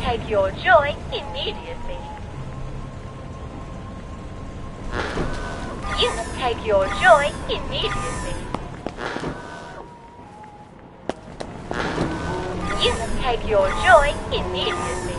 take your joy immediately. You must take your joy immediately. You must take your joy immediately.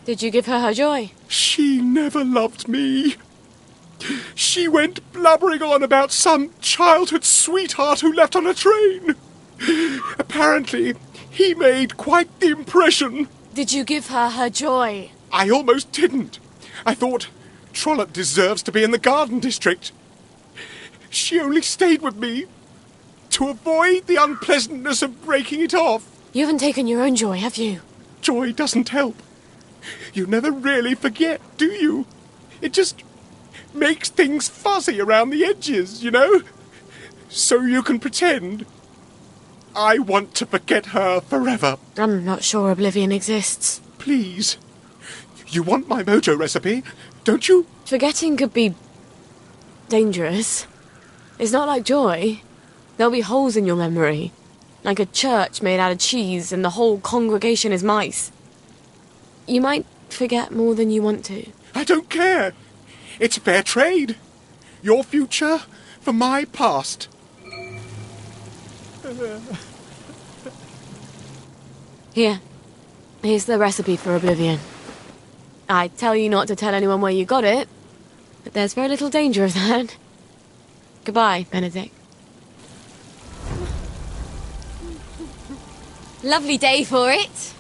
Did you give her her joy? She never loved me. She went blubbering on about some childhood sweetheart who left on a train. Apparently, he made quite the impression. Did you give her her joy? I almost didn't. I thought, Trollope deserves to be in the Garden District. She only stayed with me to avoid the unpleasantness of breaking it off. You haven't taken your own joy, have you? Joy doesn't help. You never really forget, do you? It just makes things fuzzy around the edges, you know? So you can pretend. I want to forget her forever. I'm not sure oblivion exists. Please. You want my mojo recipe, don't you? Forgetting could be dangerous. It's not like joy. There'll be holes in your memory. Like a church made out of cheese and the whole congregation is mice. You might forget more than you want to. I don't care. It's fair trade. Your future for my past. Here's the recipe for oblivion. I tell you not to tell anyone where you got it, but there's very little danger of that. Goodbye, Benedict. Lovely day for it.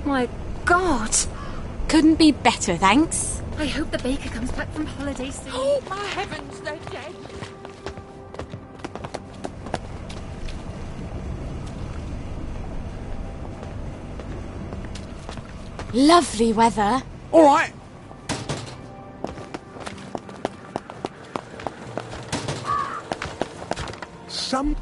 My God! Couldn't be better, thanks. I hope the baker comes back from holiday soon. Oh, my heavens, they're dead. Lovely weather. All right. Some...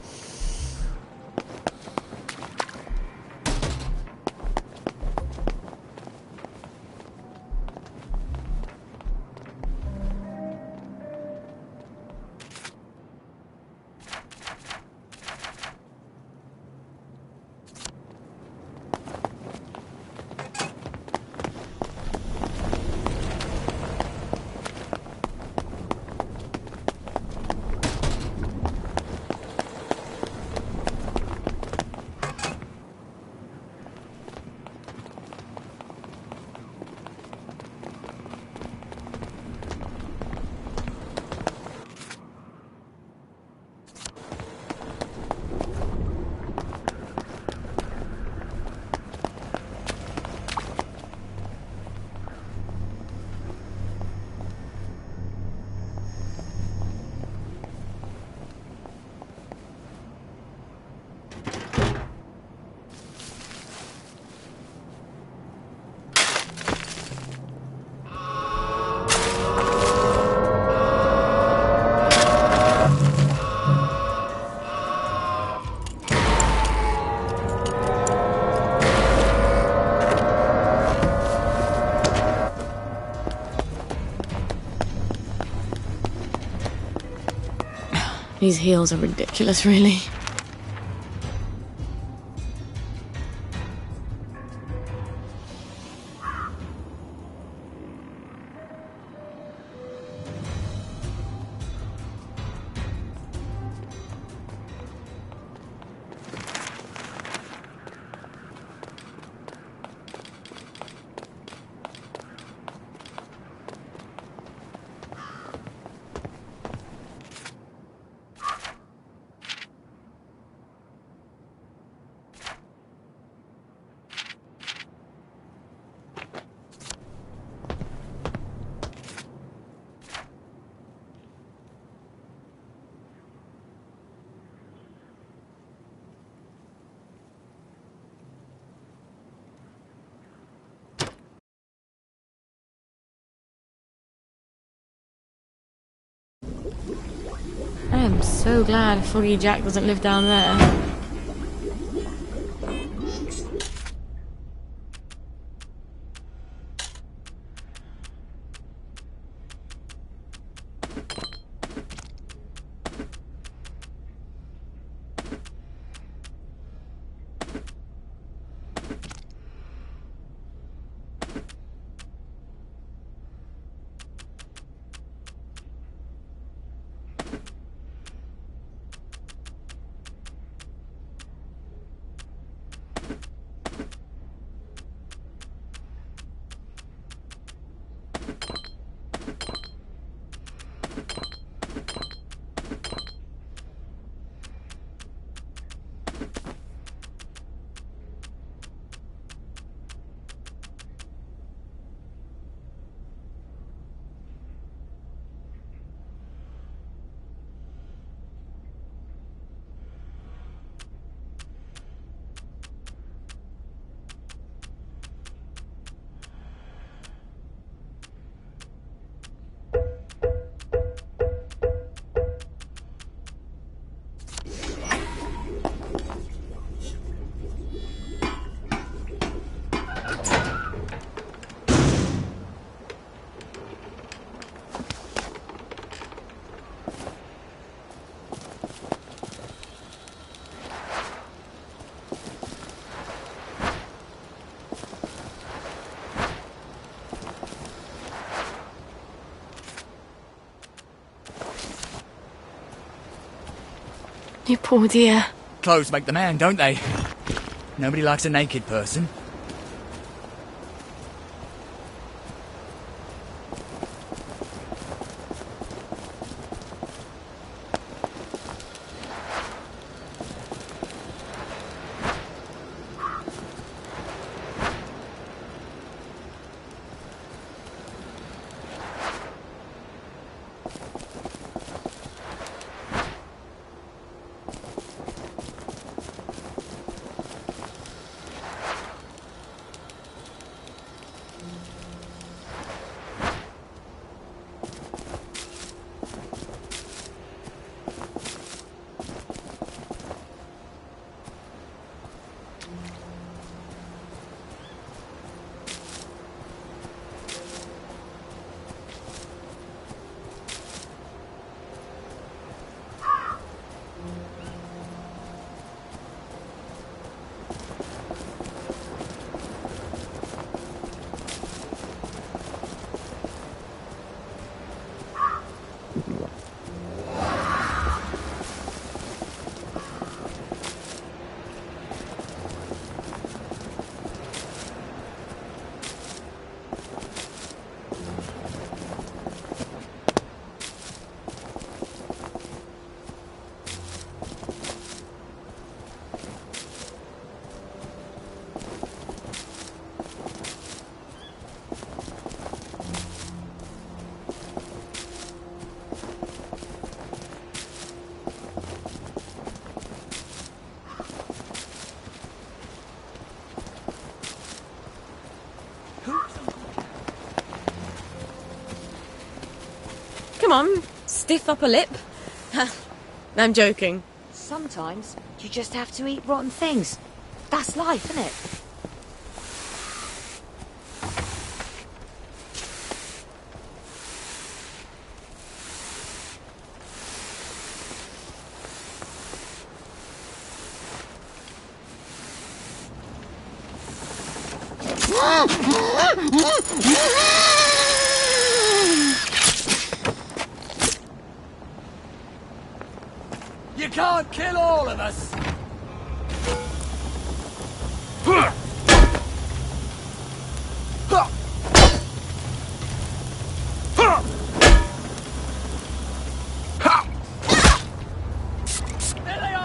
These heels are ridiculous, really. I am so glad Foggy Jack doesn't live down there. You poor dear. Clothes make the man, don't they? Nobody likes a naked person. Come on, stiff upper lip. I'm joking. Sometimes you just have to eat rotten things. That's life, isn't it? You can't kill all of us!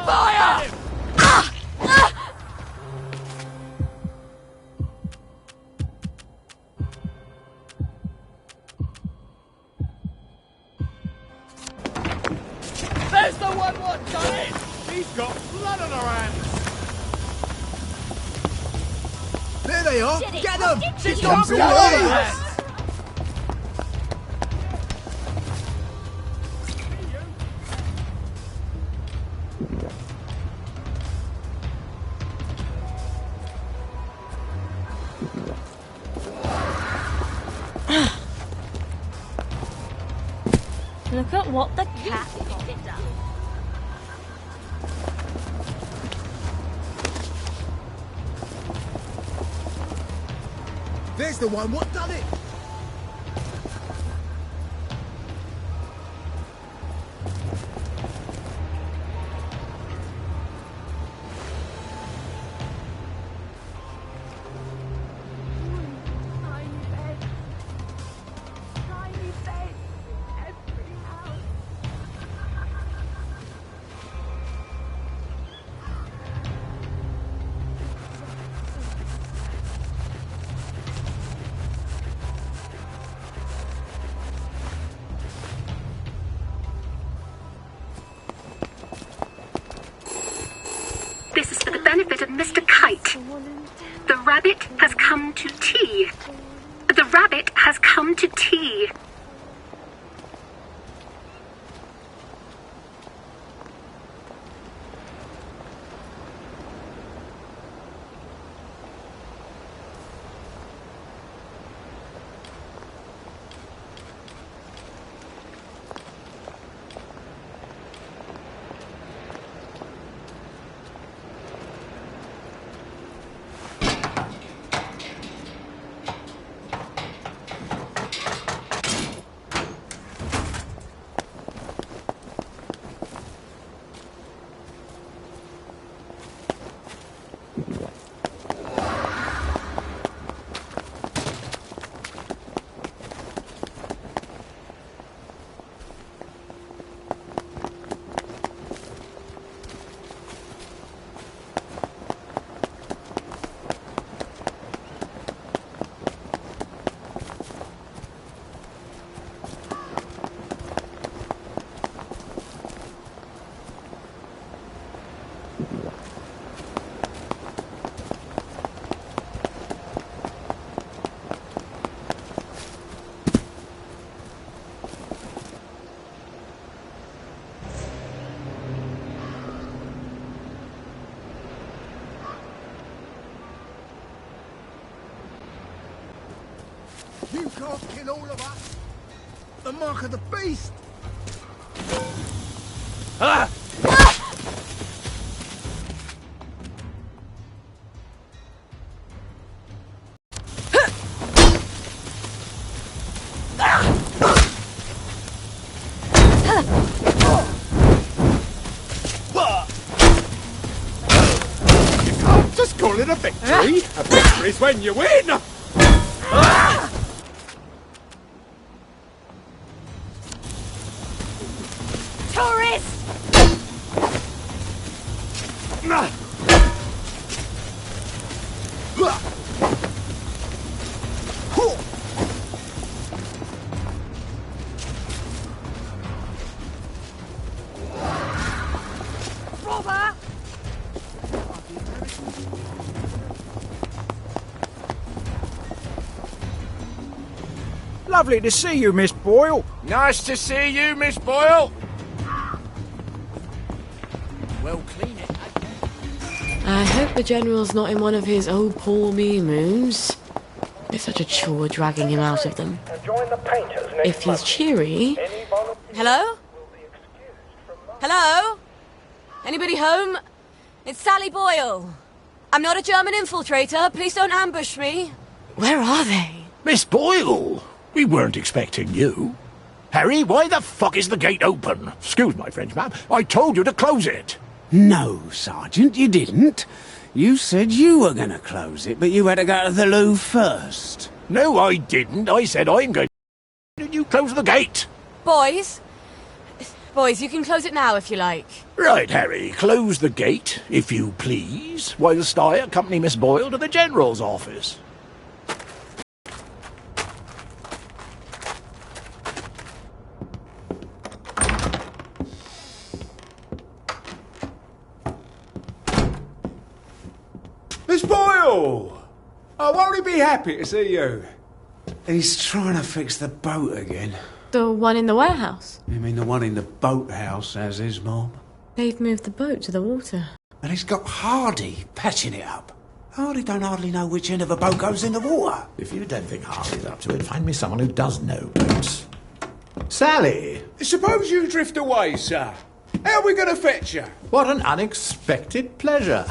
Fire! There's the one what done it! He's got blood on our hands. There they are! Did it. Get them! Did She's you? got Did blood you? on her hands! Look at what the cat... There's the one what done it! This is for the benefit of Mr. Kite. The rabbit has come to tea. The rabbit has come to tea. can't kill all of us. The mark of the beast. Ah! Just call it a victory. A victory's when you win. Tourist! Lovely to see you, Miss Boyle. Nice to see you, Miss Boyle. Well, clean it. I hope the General's not in one of his oh poor me moods. It's such a chore dragging him out of them. If he's cheery... Hello? Hello? Anybody home? It's Sally Boyle. I'm not a German infiltrator. Please don't ambush me. Where are they? Miss Boyle! We weren't expecting you. Harry, why the fuck is the gate open? Excuse my French, ma'am. I told you to close it. No, Sergeant, you didn't. You said you were going to close it, but you had to go to the loo first. No, I didn't. I said I'm going to... You close the gate. Boys, you can close it now if you like. Right, Harry, close the gate, if you please, whilst I accompany Miss Boyle to the General's office. Miss Boyle! Oh, won't he be happy to see you? He's trying to fix the boat again. The one in the warehouse? You mean the one in the boathouse, as is, Mom? They've moved the boat to the water. And he's got Hardy patching it up. Hardy don't hardly know which end of a boat goes in the water. If you don't think Hardy's up to it, find me someone who does know boats. Sally! Suppose you drift away, sir. How are we going to fetch you? What an unexpected pleasure.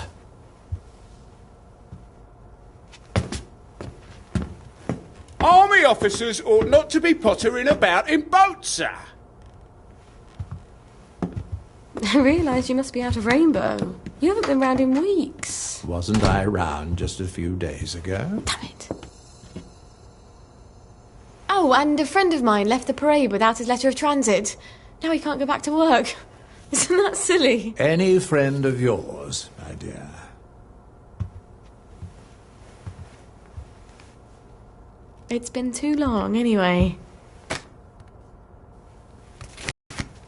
Army officers ought not to be pottering about in boats, sir. I realise you must be out of Rainbow. You haven't been round in weeks. Wasn't I round just a few days ago? Damn it. Oh, and a friend of mine left the parade without his letter of transit. Now he can't go back to work. Isn't that silly? Any friend of yours, my dear. It's been too long, anyway.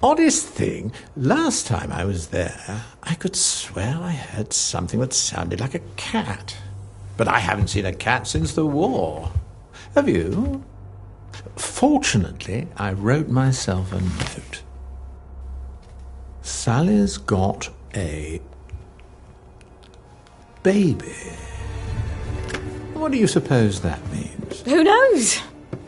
Oddest thing, last time I was there, I could swear I heard something that sounded like a cat. But I haven't seen a cat since the war. Have you? Fortunately, I wrote myself a note. Sally's got a baby. What do you suppose that means? Who knows?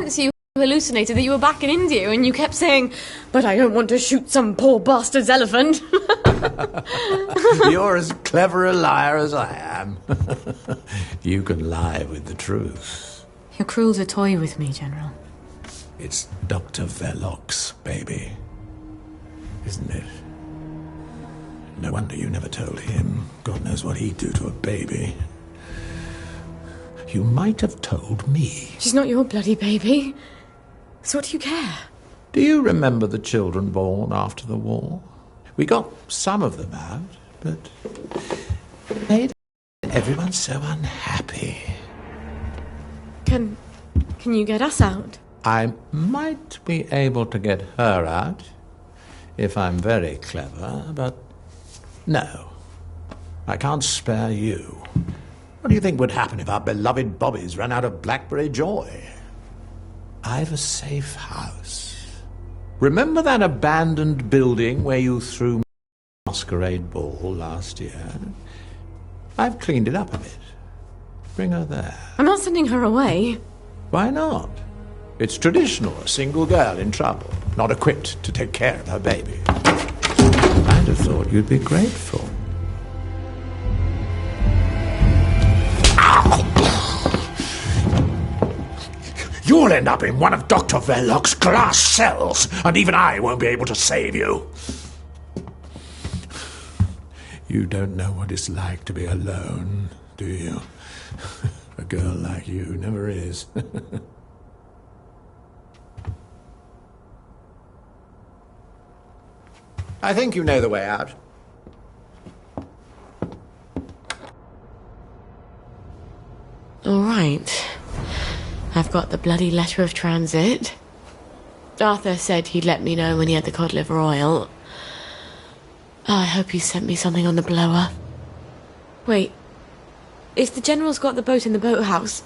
So you hallucinated that you were back in India and you kept saying, but I don't want to shoot some poor bastard's elephant. You're as clever a liar as I am. You can lie with the truth. You're cruel to toy with me, General. It's Dr. Verloc's baby, isn't it? No wonder you never told him. God knows what he'd do to a baby. You might have told me. She's not your bloody baby. So what do you care? Do you remember the children born after the war? We got some of them out, but made everyone so unhappy. Can you get us out? I might be able to get her out, if I'm very clever, but no. I can't spare you. What do you think would happen if our beloved Bobbies ran out of Blackberry Joy? I've a safe house. Remember that abandoned building where you threw me a masquerade ball last year? I've cleaned it up a bit. Bring her there. I'm not sending her away. Why not? It's traditional, a single girl in trouble, not equipped to take care of her baby. I'd have thought you'd be grateful. You'll end up in one of Dr. Verloc's glass cells, and even I won't be able to save you. You don't know what it's like to be alone, do you? A girl like you never is. I think you know the way out. All right. I've got the bloody letter of transit. Arthur said he'd let me know when he had the cod liver oil. I hope he sent me something on the blower. Wait. If the General's got the boat in the boathouse,